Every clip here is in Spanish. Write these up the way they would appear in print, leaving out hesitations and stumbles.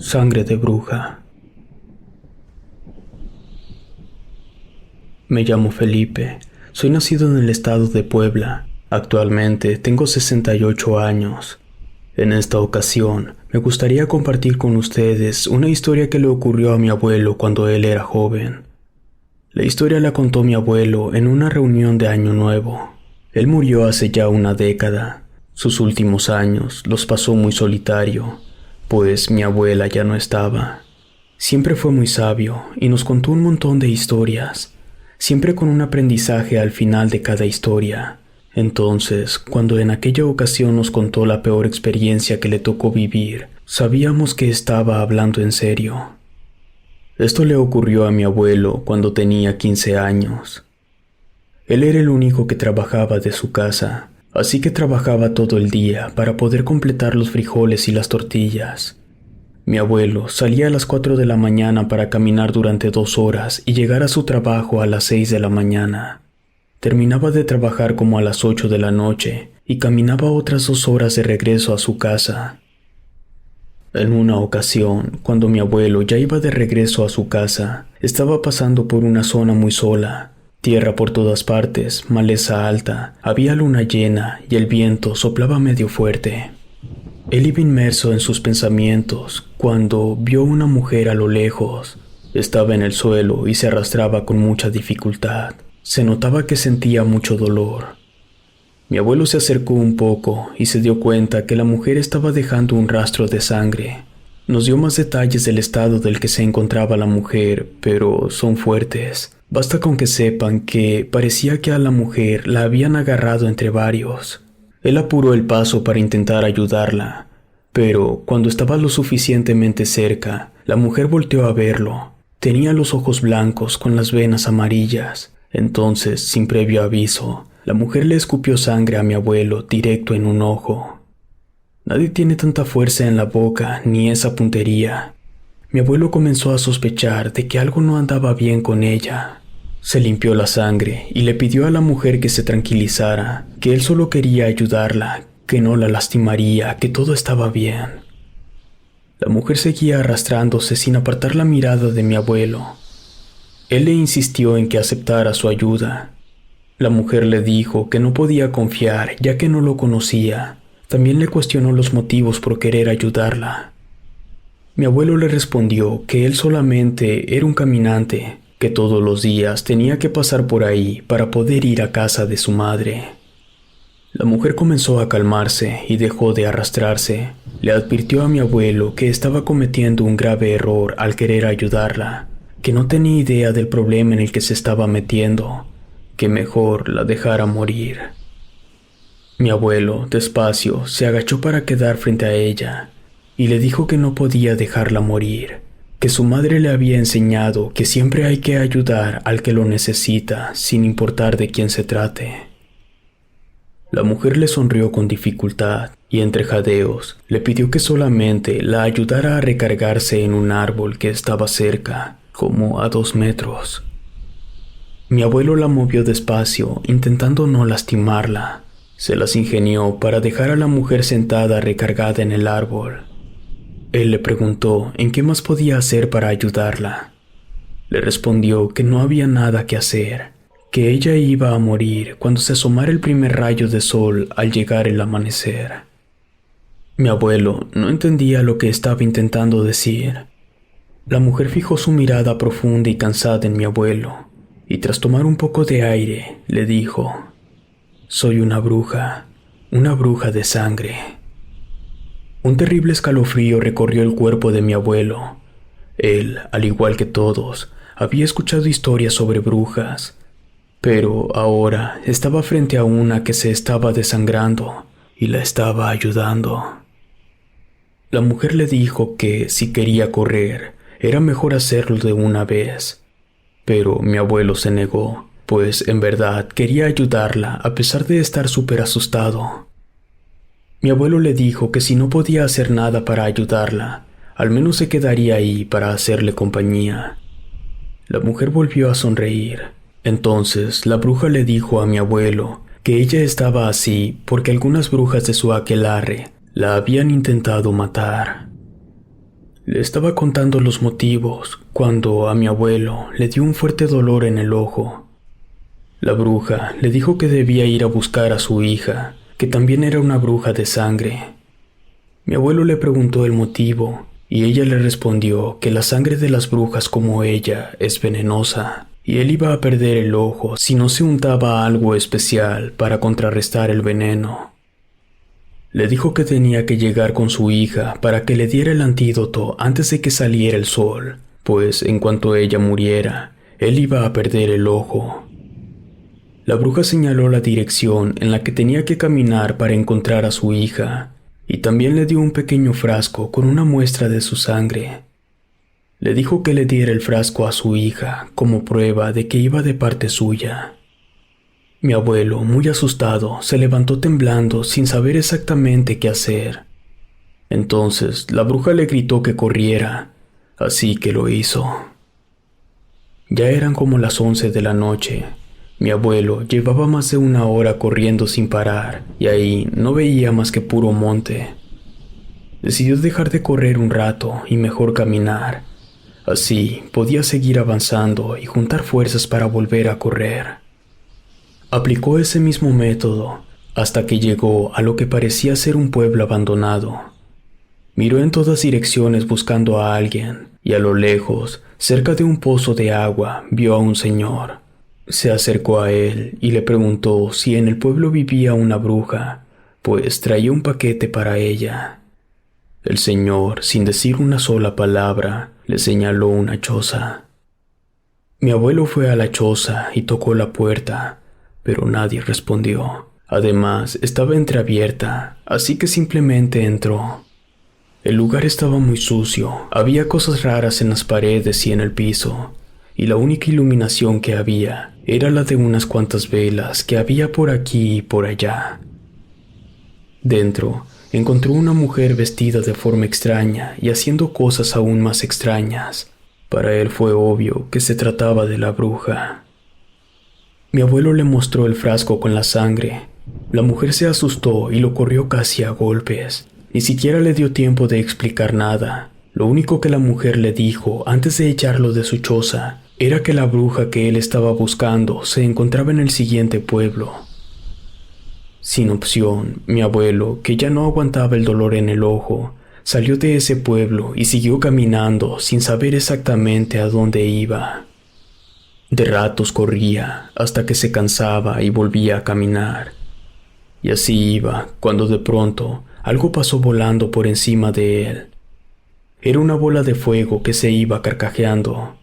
Sangre de bruja. Me llamo Felipe. Soy nacido en el estado de Puebla. Actualmente tengo 68 años. En esta ocasión, me gustaría compartir con ustedes una historia que le ocurrió a mi abuelo cuando él era joven. La historia la contó mi abuelo en una reunión de Año Nuevo. Él murió hace ya una década. Sus últimos años los pasó muy solitario, pues mi abuela ya no estaba. Siempre fue muy sabio y nos contó un montón de historias, siempre con un aprendizaje al final de cada historia. Entonces, cuando en aquella ocasión nos contó la peor experiencia que le tocó vivir, sabíamos que estaba hablando en serio. Esto le ocurrió a mi abuelo cuando tenía 15 años. Él era el único que trabajaba de su casa, así que trabajaba todo el día para poder completar los frijoles y las tortillas. Mi abuelo salía a las 4 de la mañana para caminar durante 2 horas y llegar a su trabajo a las 6 de la mañana. Terminaba de trabajar como a las 8 de la noche y caminaba otras 2 horas de regreso a su casa. En una ocasión, cuando mi abuelo ya iba de regreso a su casa, estaba pasando por una zona muy sola. Tierra por todas partes, maleza alta, había luna llena y el viento soplaba medio fuerte. Él iba inmerso en sus pensamientos cuando vio una mujer a lo lejos. Estaba en el suelo y se arrastraba con mucha dificultad. Se notaba que sentía mucho dolor. Mi abuelo se acercó un poco y se dio cuenta que la mujer estaba dejando un rastro de sangre. Nos dio más detalles del estado del que se encontraba la mujer, pero son fuertes. Basta con que sepan que parecía que a la mujer la habían agarrado entre varios. Él apuró el paso para intentar ayudarla, pero cuando estaba lo suficientemente cerca, la mujer volteó a verlo. Tenía los ojos blancos con las venas amarillas. Entonces, sin previo aviso, la mujer le escupió sangre a mi abuelo directo en un ojo. Nadie tiene tanta fuerza en la boca ni esa puntería. Mi abuelo comenzó a sospechar de que algo no andaba bien con ella. Se limpió la sangre y le pidió a la mujer que se tranquilizara, que él solo quería ayudarla, que no la lastimaría, que todo estaba bien. La mujer seguía arrastrándose sin apartar la mirada de mi abuelo. Él le insistió en que aceptara su ayuda. La mujer le dijo que no podía confiar ya que no lo conocía. También le cuestionó los motivos por querer ayudarla. Mi abuelo le respondió que él solamente era un caminante, que todos los días tenía que pasar por ahí para poder ir a casa de su madre. La mujer comenzó a calmarse y dejó de arrastrarse. Le advirtió a mi abuelo que estaba cometiendo un grave error al querer ayudarla, que no tenía idea del problema en el que se estaba metiendo, que mejor la dejara morir. Mi abuelo, despacio, se agachó para quedar frente a ella y le dijo que no podía dejarla morir, que su madre le había enseñado que siempre hay que ayudar al que lo necesita, sin importar de quién se trate. La mujer le sonrió con dificultad y entre jadeos le pidió que solamente la ayudara a recargarse en un árbol que estaba cerca, como a 2 metros. Mi abuelo la movió despacio, intentando no lastimarla. Se las ingenió para dejar a la mujer sentada recargada en el árbol. Él le preguntó en qué más podía hacer para ayudarla. Le respondió que no había nada que hacer, que ella iba a morir cuando se asomara el primer rayo de sol al llegar el amanecer. Mi abuelo no entendía lo que estaba intentando decir. La mujer fijó su mirada profunda y cansada en mi abuelo, y tras tomar un poco de aire, le dijo: «Soy una bruja de sangre». Un terrible escalofrío recorrió el cuerpo de mi abuelo. Él, al igual que todos, había escuchado historias sobre brujas, pero ahora estaba frente a una que se estaba desangrando y la estaba ayudando. La mujer le dijo que si quería correr, era mejor hacerlo de una vez, pero mi abuelo se negó, pues en verdad quería ayudarla a pesar de estar súper asustado. Mi abuelo le dijo que si no podía hacer nada para ayudarla, al menos se quedaría ahí para hacerle compañía. La mujer volvió a sonreír. Entonces la bruja le dijo a mi abuelo que ella estaba así porque algunas brujas de su aquelarre la habían intentado matar. Le estaba contando los motivos cuando a mi abuelo le dio un fuerte dolor en el ojo. La bruja le dijo que debía ir a buscar a su hija, que también era una bruja de sangre. Mi abuelo le preguntó el motivo y ella le respondió que la sangre de las brujas como ella es venenosa y él iba a perder el ojo si no se untaba algo especial para contrarrestar el veneno. Le dijo que tenía que llegar con su hija para que le diera el antídoto antes de que saliera el sol, pues en cuanto ella muriera, él iba a perder el ojo. La bruja señaló la dirección en la que tenía que caminar para encontrar a su hija, y también le dio un pequeño frasco con una muestra de su sangre. Le dijo que le diera el frasco a su hija como prueba de que iba de parte suya. Mi abuelo, muy asustado, se levantó temblando sin saber exactamente qué hacer. Entonces la bruja le gritó que corriera, así que lo hizo. Ya eran como las 11 de la noche. Mi abuelo llevaba más de una hora corriendo sin parar y ahí no veía más que puro monte. Decidió dejar de correr un rato y mejor caminar. Así podía seguir avanzando y juntar fuerzas para volver a correr. Aplicó ese mismo método hasta que llegó a lo que parecía ser un pueblo abandonado. Miró en todas direcciones buscando a alguien y a lo lejos, cerca de un pozo de agua, vio a un señor. Se acercó a él y le preguntó si en el pueblo vivía una bruja, pues traía un paquete para ella. El señor, sin decir una sola palabra, le señaló una choza. Mi abuelo fue a la choza y tocó la puerta, pero nadie respondió. Además, estaba entreabierta, así que simplemente entró. El lugar estaba muy sucio, había cosas raras en las paredes y en el piso, y la única iluminación que había era la de unas cuantas velas que había por aquí y por allá. Dentro, encontró una mujer vestida de forma extraña y haciendo cosas aún más extrañas. Para él fue obvio que se trataba de la bruja. Mi abuelo le mostró el frasco con la sangre. La mujer se asustó y lo corrió casi a golpes. Ni siquiera le dio tiempo de explicar nada. Lo único que la mujer le dijo antes de echarlo de su choza era que la bruja que él estaba buscando se encontraba en el siguiente pueblo. Sin opción, mi abuelo, que ya no aguantaba el dolor en el ojo, salió de ese pueblo y siguió caminando sin saber exactamente a dónde iba. De ratos corría hasta que se cansaba y volvía a caminar. Y así iba, cuando de pronto algo pasó volando por encima de él. Era una bola de fuego que se iba carcajeando.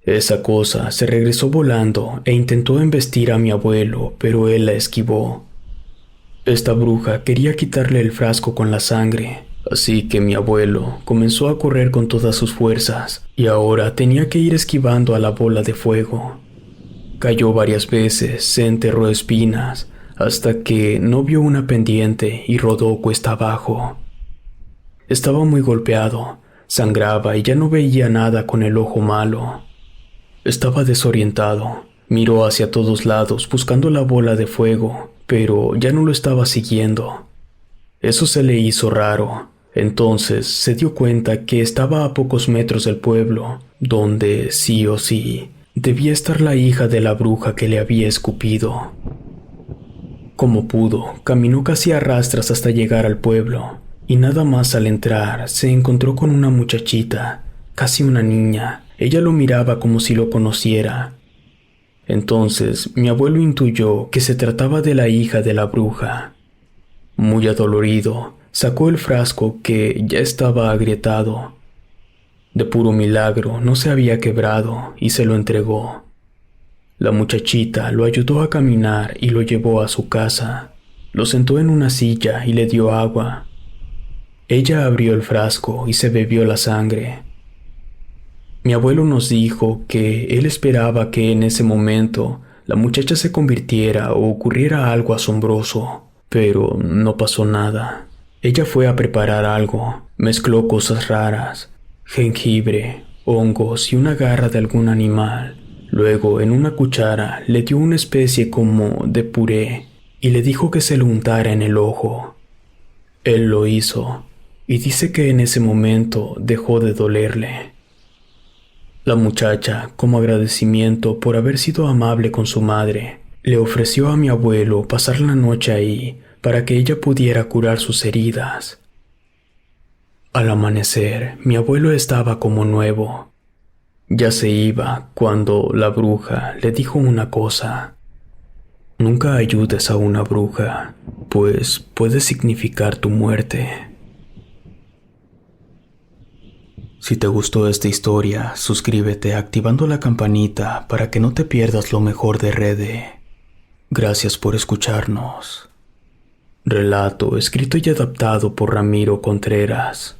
Esa cosa se regresó volando e intentó embestir a mi abuelo, pero él la esquivó. Esta bruja quería quitarle el frasco con la sangre, así que mi abuelo comenzó a correr con todas sus fuerzas y ahora tenía que ir esquivando a la bola de fuego. Cayó varias veces, se enterró espinas, hasta que no vio una pendiente y rodó cuesta abajo. Estaba muy golpeado, sangraba y ya no veía nada con el ojo malo. Estaba desorientado, miró hacia todos lados buscando la bola de fuego, pero ya no lo estaba siguiendo. Eso se le hizo raro. Entonces se dio cuenta que estaba a pocos metros del pueblo, donde sí o sí debía estar la hija de la bruja que le había escupido. Como pudo, caminó casi a rastras hasta llegar al pueblo, y nada más al entrar se encontró con una muchachita, casi una niña. Ella lo miraba como si lo conociera. Entonces mi abuelo intuyó que se trataba de la hija de la bruja. Muy adolorido, sacó el frasco que ya estaba agrietado. De puro milagro no se había quebrado y se lo entregó. La muchachita lo ayudó a caminar y lo llevó a su casa. Lo sentó en una silla y le dio agua. Ella abrió el frasco y se bebió la sangre. Mi abuelo nos dijo que él esperaba que en ese momento la muchacha se convirtiera o ocurriera algo asombroso, pero no pasó nada. Ella fue a preparar algo, mezcló cosas raras, jengibre, hongos y una garra de algún animal. Luego, en una cuchara, le dio una especie como de puré y le dijo que se lo untara en el ojo. Él lo hizo. y dice que en ese momento dejó de dolerle. La muchacha, como agradecimiento por haber sido amable con su madre, le ofreció a mi abuelo pasar la noche ahí para que ella pudiera curar sus heridas. Al amanecer, mi abuelo estaba como nuevo. Ya se iba cuando la bruja le dijo una cosa: nunca ayudes a una bruja, pues puede significar tu muerte. Si te gustó esta historia, suscríbete activando la campanita para que no te pierdas lo mejor de Rede. Gracias por escucharnos. Relato escrito y adaptado por Ramiro Contreras.